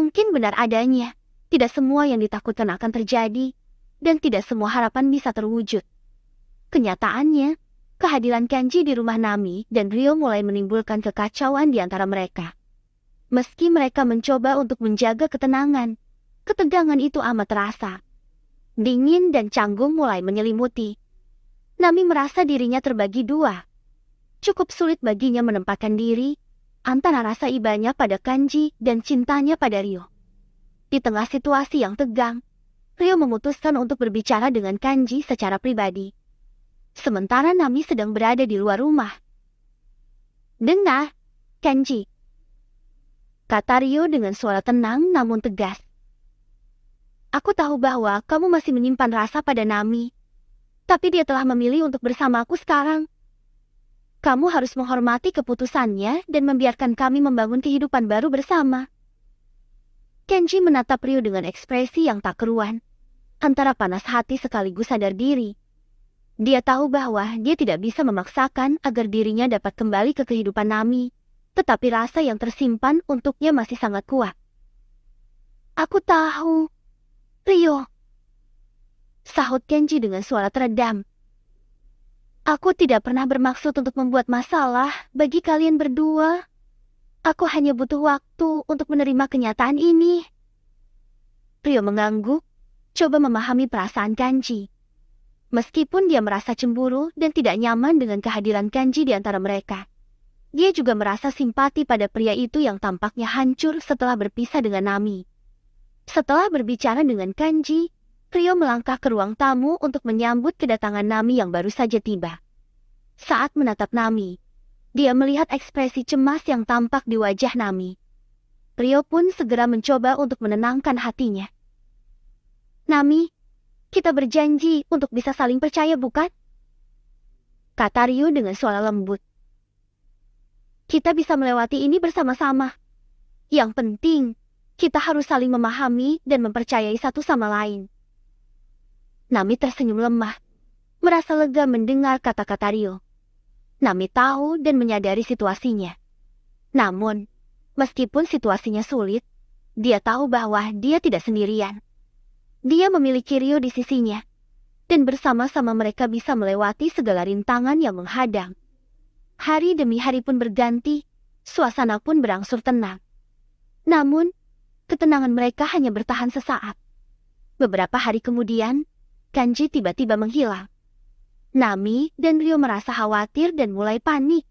mungkin benar adanya. Tidak semua yang ditakutkan akan terjadi, dan tidak semua harapan bisa terwujud. Kenyataannya, kehadiran Kenji di rumah Nami dan Ryo mulai menimbulkan kekacauan di antara mereka. Meski mereka mencoba untuk menjaga ketenangan, ketegangan itu amat terasa. Dingin dan canggung mulai menyelimuti. Nami merasa dirinya terbagi dua. Cukup sulit baginya menempatkan diri antara rasa ibanya pada Kenji dan cintanya pada Ryo. Di tengah situasi yang tegang, Ryo memutuskan untuk berbicara dengan Kenji secara pribadi. Sementara Nami sedang berada di luar rumah. "Dengar, Kenji," kata Ryo dengan suara tenang namun tegas. "Aku tahu bahwa kamu masih menyimpan rasa pada Nami, tapi dia telah memilih untuk bersamaku sekarang. Kamu harus menghormati keputusannya dan membiarkan kami membangun kehidupan baru bersama." Kenji menatap Ryo dengan ekspresi yang tak keruan, antara panas hati sekaligus sadar diri. Dia tahu bahwa dia tidak bisa memaksakan agar dirinya dapat kembali ke kehidupan Nami, tetapi rasa yang tersimpan untuknya masih sangat kuat. "Aku tahu, Ryo," sahut Kenji dengan suara teredam. "Aku tidak pernah bermaksud untuk membuat masalah bagi kalian berdua. Aku hanya butuh waktu untuk menerima kenyataan ini." Ryo mengangguk, coba memahami perasaan Kenji. Meskipun dia merasa cemburu dan tidak nyaman dengan kehadiran Kenji di antara mereka, dia juga merasa simpati pada pria itu yang tampaknya hancur setelah berpisah dengan Nami. Setelah berbicara dengan Kenji, Ryo melangkah ke ruang tamu untuk menyambut kedatangan Nami yang baru saja tiba. Saat menatap Nami, dia melihat ekspresi cemas yang tampak di wajah Nami. Ryo pun segera mencoba untuk menenangkan hatinya. "Nami, kita berjanji untuk bisa saling percaya, bukan?" kata Ryo dengan suara lembut. "Kita bisa melewati ini bersama-sama. Yang penting, kita harus saling memahami dan mempercayai satu sama lain." Nami tersenyum lemah, merasa lega mendengar kata-kata Ryo. Nami tahu dan menyadari situasinya. Namun, meskipun situasinya sulit, dia tahu bahwa dia tidak sendirian. Dia memiliki Ryo di sisinya, dan bersama-sama mereka bisa melewati segala rintangan yang menghadang. Hari demi hari pun berganti, suasana pun berangsur tenang. Namun, ketenangan mereka hanya bertahan sesaat. Beberapa hari kemudian, Kenji tiba-tiba menghilang. Nami dan Ryo merasa khawatir dan mulai panik,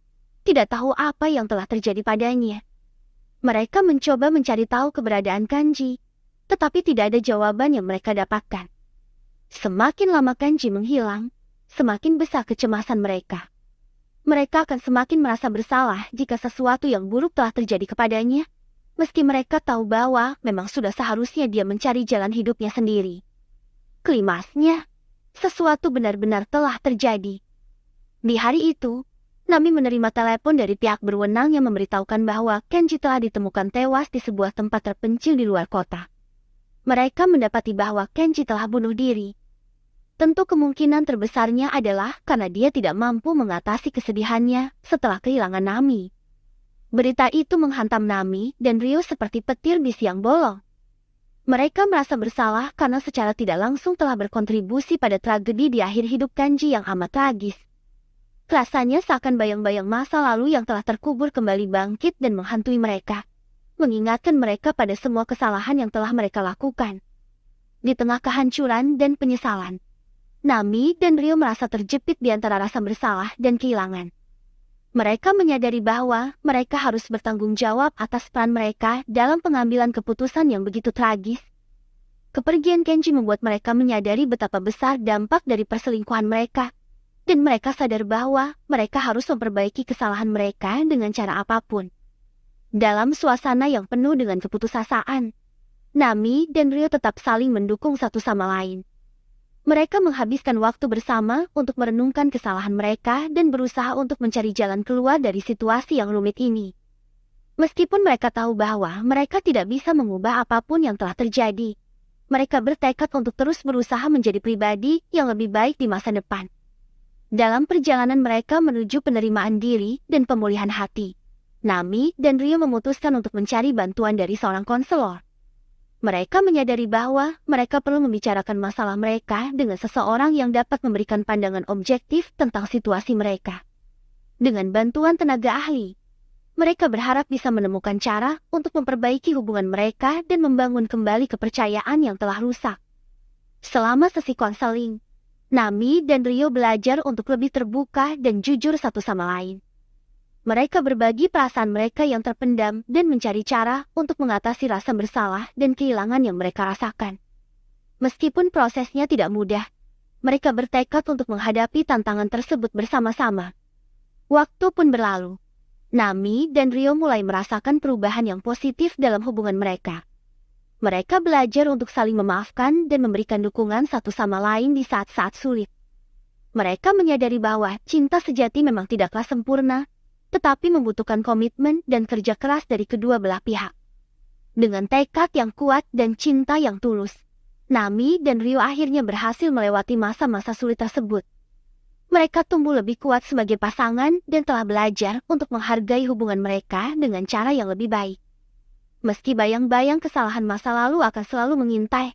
tidak tahu apa yang telah terjadi padanya. Mereka mencoba mencari tahu keberadaan Kenji, tetapi tidak ada jawaban yang mereka dapatkan. Semakin lama Kenji menghilang, semakin besar kecemasan mereka. Mereka akan semakin merasa bersalah jika sesuatu yang buruk telah terjadi kepadanya, meski mereka tahu bahwa memang sudah seharusnya dia mencari jalan hidupnya sendiri. Klimaksnya, sesuatu benar-benar telah terjadi. Di hari itu, Nami menerima telepon dari pihak berwenang yang memberitahukan bahwa Kenji telah ditemukan tewas di sebuah tempat terpencil di luar kota. Mereka mendapati bahwa Kenji telah bunuh diri. Tentu kemungkinan terbesarnya adalah karena dia tidak mampu mengatasi kesedihannya setelah kehilangan Nami. Berita itu menghantam Nami dan Ryo seperti petir di siang bolong. Mereka merasa bersalah karena secara tidak langsung telah berkontribusi pada tragedi di akhir hidup Kenji yang amat tragis. Rasanya seakan bayang-bayang masa lalu yang telah terkubur kembali bangkit dan menghantui mereka, mengingatkan mereka pada semua kesalahan yang telah mereka lakukan. Di tengah kehancuran dan penyesalan, Nami dan Ryo merasa terjepit di antara rasa bersalah dan kehilangan. Mereka menyadari bahwa mereka harus bertanggung jawab atas peran mereka dalam pengambilan keputusan yang begitu tragis. Kepergian Kenji membuat mereka menyadari betapa besar dampak dari perselingkuhan mereka, dan mereka sadar bahwa mereka harus memperbaiki kesalahan mereka dengan cara apapun. Dalam suasana yang penuh dengan keputusasaan, Nami dan Ryo tetap saling mendukung satu sama lain. Mereka menghabiskan waktu bersama untuk merenungkan kesalahan mereka dan berusaha untuk mencari jalan keluar dari situasi yang rumit ini. Meskipun mereka tahu bahwa mereka tidak bisa mengubah apapun yang telah terjadi, mereka bertekad untuk terus berusaha menjadi pribadi yang lebih baik di masa depan. Dalam perjalanan mereka menuju penerimaan diri dan pemulihan hati, Nami dan Ryo memutuskan untuk mencari bantuan dari seorang konselor. Mereka menyadari bahwa mereka perlu membicarakan masalah mereka dengan seseorang yang dapat memberikan pandangan objektif tentang situasi mereka. Dengan bantuan tenaga ahli, mereka berharap bisa menemukan cara untuk memperbaiki hubungan mereka dan membangun kembali kepercayaan yang telah rusak. Selama sesi konseling, Nami dan Rio belajar untuk lebih terbuka dan jujur satu sama lain. Mereka berbagi perasaan mereka yang terpendam dan mencari cara untuk mengatasi rasa bersalah dan kehilangan yang mereka rasakan. Meskipun prosesnya tidak mudah, mereka bertekad untuk menghadapi tantangan tersebut bersama-sama. Waktu pun berlalu. Nami dan Rio mulai merasakan perubahan yang positif dalam hubungan mereka. Mereka belajar untuk saling memaafkan dan memberikan dukungan satu sama lain di saat-saat sulit. Mereka menyadari bahwa cinta sejati memang tidaklah sempurna, tetapi membutuhkan komitmen dan kerja keras dari kedua belah pihak. Dengan tekad yang kuat dan cinta yang tulus, Nami dan Rio akhirnya berhasil melewati masa-masa sulit tersebut. Mereka tumbuh lebih kuat sebagai pasangan dan telah belajar untuk menghargai hubungan mereka dengan cara yang lebih baik. Meski bayang-bayang kesalahan masa lalu akan selalu mengintai,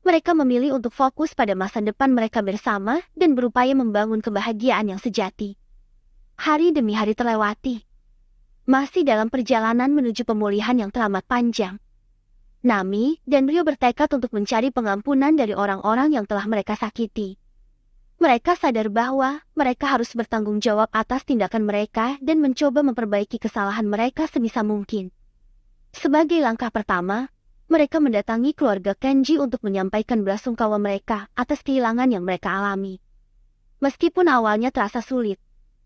mereka memilih untuk fokus pada masa depan mereka bersama dan berupaya membangun kebahagiaan yang sejati. Hari demi hari terlewati. Masih dalam perjalanan menuju pemulihan yang teramat panjang, Nami dan Rio bertekad untuk mencari pengampunan dari orang-orang yang telah mereka sakiti. Mereka sadar bahwa mereka harus bertanggung jawab atas tindakan mereka dan mencoba memperbaiki kesalahan mereka sebisa mungkin. Sebagai langkah pertama, mereka mendatangi keluarga Kenji untuk menyampaikan belasungkawa mereka atas kehilangan yang mereka alami. Meskipun awalnya terasa sulit,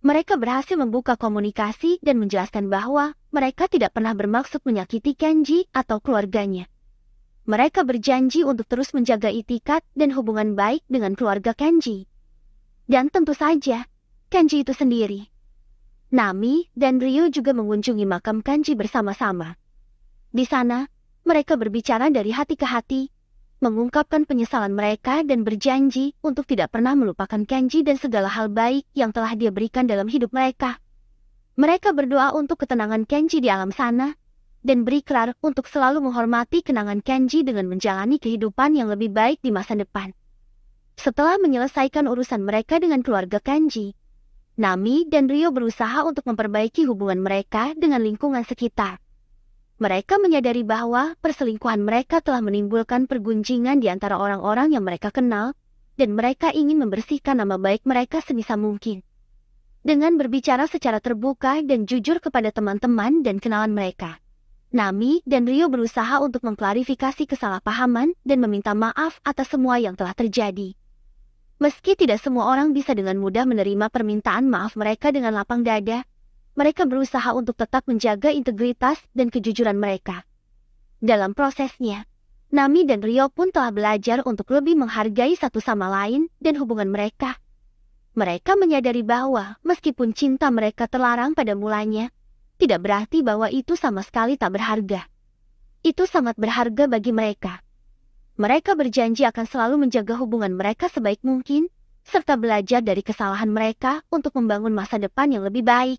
mereka berhasil membuka komunikasi dan menjelaskan bahwa mereka tidak pernah bermaksud menyakiti Kenji atau keluarganya. Mereka berjanji untuk terus menjaga itikat dan hubungan baik dengan keluarga Kenji. Dan tentu saja, Kenji itu sendiri. Nami dan Ryu juga mengunjungi makam Kenji bersama-sama. Di sana, mereka berbicara dari hati ke hati, mengungkapkan penyesalan mereka dan berjanji untuk tidak pernah melupakan Kenji dan segala hal baik yang telah dia berikan dalam hidup mereka. Mereka berdoa untuk ketenangan Kenji di alam sana, dan berikrar untuk selalu menghormati kenangan Kenji dengan menjalani kehidupan yang lebih baik di masa depan. Setelah menyelesaikan urusan mereka dengan keluarga Kenji, Nami dan Ryo berusaha untuk memperbaiki hubungan mereka dengan lingkungan sekitar. Mereka menyadari bahwa perselingkuhan mereka telah menimbulkan pergunjingan di antara orang-orang yang mereka kenal, dan mereka ingin membersihkan nama baik mereka sebisa mungkin. Dengan berbicara secara terbuka dan jujur kepada teman-teman dan kenalan mereka, Nami dan Ryo berusaha untuk mengklarifikasi kesalahpahaman dan meminta maaf atas semua yang telah terjadi. Meski tidak semua orang bisa dengan mudah menerima permintaan maaf mereka dengan lapang dada, mereka berusaha untuk tetap menjaga integritas dan kejujuran mereka. Dalam prosesnya, Nami dan Ryo pun telah belajar untuk lebih menghargai satu sama lain dan hubungan mereka. Mereka menyadari bahwa meskipun cinta mereka terlarang pada mulanya, tidak berarti bahwa itu sama sekali tak berharga. Itu sangat berharga bagi mereka. Mereka berjanji akan selalu menjaga hubungan mereka sebaik mungkin, serta belajar dari kesalahan mereka untuk membangun masa depan yang lebih baik.